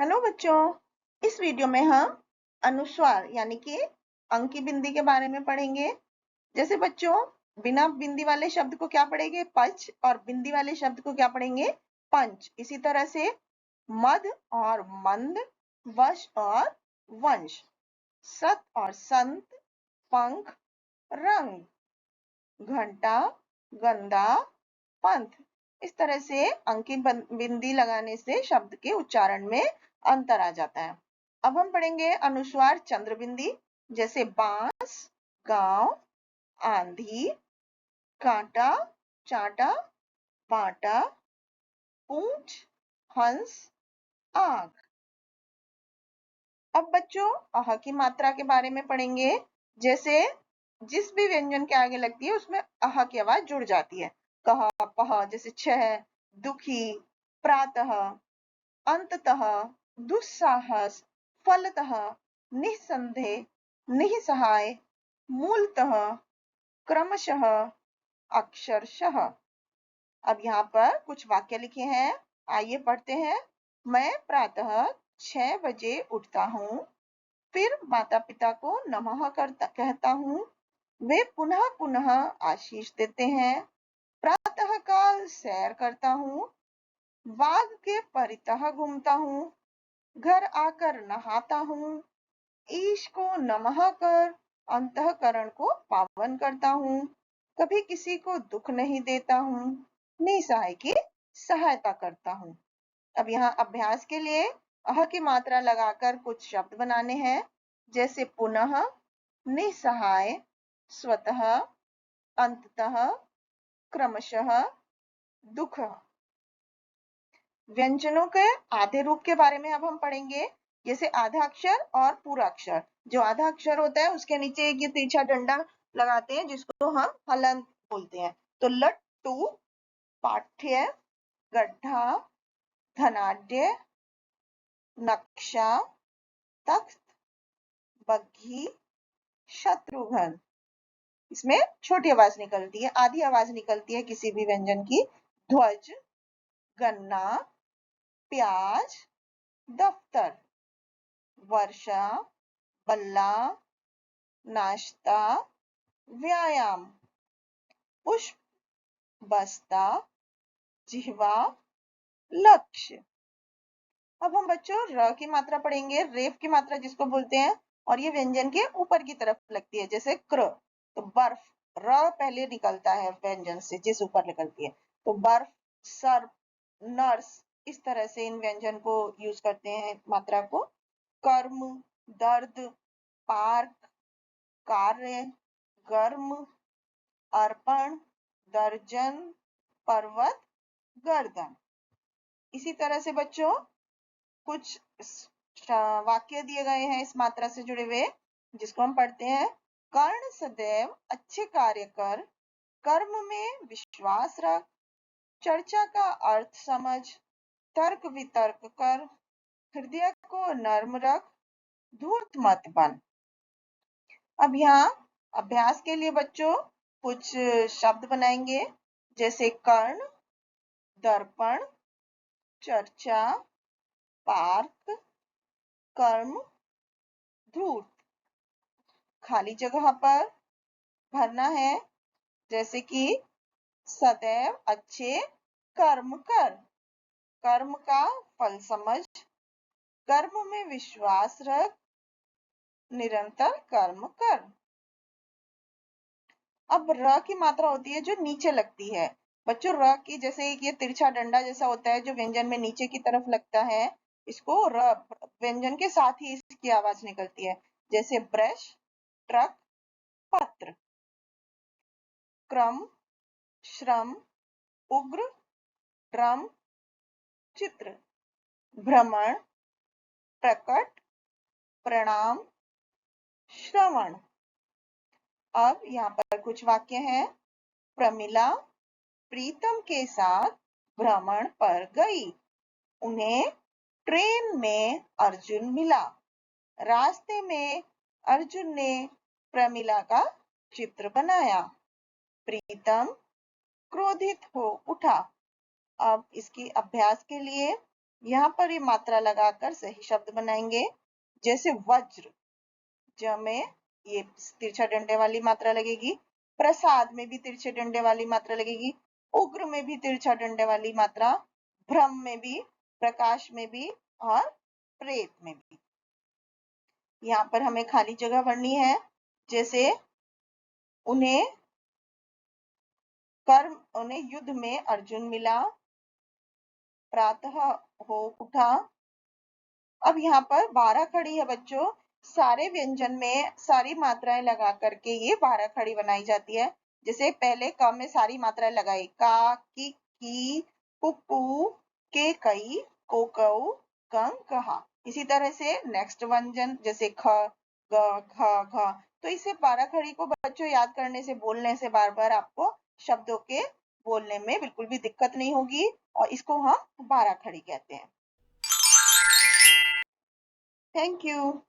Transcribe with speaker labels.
Speaker 1: Hello बच्चों, इस video में हम अनुस्वार यानी कि अंकी बिंदी के बारे में पढ़ेंगे। जैसे बच्चों, बिना बिंदी वाले शब्द को क्या पढ़ेंगे? पच, और बिंदी वाले शब्द को क्या पढ़ेंगे? पंच। इसी तरह से मद और मंद, वश और वंश, सत और संत, पंख, रंग, घंटा, गंदा, पंथ। इस तरह से अंकी बिंदी लगाने से शब्द के उच्चारण में अंतर आ जाता है। अब हम पढ़ेंगे अनुस्वार चंद्र बिंदी। जैसे बांस, गांव, आंधी, कांटा, चांटा, बांटा, पूंछ, हंस, आंख। अब बच्चों, अह की मात्रा के बारे में पढ़ेंगे। जैसे जिस भी व्यंजन के आगे लगती है उसमें अह की आवाज जुड़ जाती है। कह, पह, जैसे छह, दुखी, प्रातः, अंततः, दुस्साहस, फलतः, निस्संदेह, निसहाय, मूलतः, क्रमशः, अक्षरशः। अब यहाँ पर कुछ वाक्य लिखे हैं, आइए पढ़ते हैं। मैं प्रातः 6 बजे उठता हूँ, फिर माता पिता को नमः कहता हूँ। वे पुनः पुनः आशीष देते हैं। प्रातः काल सैर करता हूँ, बाग के परितः घूमता हूँ, घर आकर नहाता हूँ, ईश को नमः कर अंतःकरण को पावन करता हूँ, कभी किसी को दुख नहीं देता हूँ, निसहाय की सहायता करता हूँ। अब यहाँ अभ्यास के लिए अह की मात्रा लगाकर कुछ शब्द बनाने हैं। जैसे पुनः, निसहाय, स्वतः, अंततः, क्रमशः, दुख। व्यंजनों के आधे रूप के बारे में अब हम पढ़ेंगे। जैसे आधा अक्षर और पूरा अक्षर। जो आधा अक्षर होता है उसके नीचे एक ये तिरछा डंडा लगाते हैं जिसको हम हलंत बोलते हैं। तो लट्टू, पाठ्य, गड्ढा, धनाढ्य, नक्शा, तख्त, बग्घी, शत्रुघ्न। इसमें छोटी आवाज निकलती है, आधी आवाज निकलती है किसी भी व्यंजन की। ध्वज, गन्ना, प्याज, दफ्तर, वर्षा, बल्ला, नाश्ता, व्यायाम, पुष्प, बस्ता, जिह्वा, लक्ष्य। अब हम बच्चों र की मात्रा पढ़ेंगे, रेफ की मात्रा जिसको बोलते हैं, और ये व्यंजन के ऊपर की तरफ लगती है। जैसे क्र, तो बर्फ, र पहले निकलता है व्यंजन से जिस ऊपर निकलती है। तो बर्फ, सर्प, नर्स, इस तरह से इन व्यंजन को यूज करते हैं मात्रा को। कर्म, दर्द, पार्क, कार्य, गर्म, अर्पण, दर्जन, पर्वत, गर्दन। इसी तरह से बच्चों कुछ वाक्य दिए गए हैं इस मात्रा से जुड़े हुए, जिसको हम पढ़ते हैं। कर्ण सदैव अच्छे कार्य कर, कर्म में विश्वास रख, चर्चा का अर्थ समझ, तर्क वितर्क कर, हृदय को नर्म रख, धूर्त मत बन। अब यहाँ अभ्यास के लिए बच्चों कुछ शब्द बनाएंगे। जैसे कर्ण, दर्पण, चर्चा, पार्क, कर्म, धूर्त। खाली जगह पर भरना है। जैसे कि सदैव अच्छे कर्म कर, कर्म का फल समझ, कर्म में विश्वास रख, निरंतर कर्म कर। अब र की मात्रा होती है जो नीचे लगती है। बच्चों र की जैसे एक ये तिरछा डंडा जैसा होता है जो व्यंजन में नीचे की तरफ लगता है, इसको र, व्यंजन के साथ ही इसकी आवाज निकलती है। जैसे ब्रश, ट्रक, पत्र। क्रम, श्रम, उग्र, ड्रम, चित्र, भ्रमण, प्रकट, प्रणाम, श्रवण। अब यहाँ पर कुछ वाक्य हैं। प्रमिला प्रीतम के साथ भ्रमण पर गई, उन्हें ट्रेन में अर्जुन मिला, रास्ते में अर्जुन ने प्रमिला का चित्र बनाया, प्रीतम क्रोधित हो उठा। अब इसकी अभ्यास के लिए यहाँ पर ये मात्रा लगाकर सही शब्द बनाएंगे। जैसे वज्र, ज में ये तिरछा डंडे वाली मात्रा लगेगी, प्रसाद में भी तिरछे डंडे वाली मात्रा लगेगी, उग्र में भी तिरछा डंडे वाली मात्रा, भ्रम में भी, प्रकाश में भी और प्रेत में भी। यहाँ पर हमें खाली जगह भरनी है। जैसे उन्हें युद्ध में अर्जुन मिला, प्रातः हो उठा। अब यहाँ पर 12 खड़ी है बच्चों। सारे व्यंजन में सारी मात्राएं लगा करके ये 12 खड़ी बनाई जाती है। जैसे पहले क में सारी मात्राएं लगाई, का, की, कुकु, के, कई, को, कऊ, कं, कहा। इसी तरह से नेक्स्ट व्यंजन जैसे ख, ग, घ, घ। तो इसे 12 खड़ी को बच्चों याद करने से, बोलने से बार बार आपको शब्दों के बोलने में बिल्कुल भी दिक्कत नहीं होगी, और इसको हम 12 खड़ी कहते हैं। Thank you.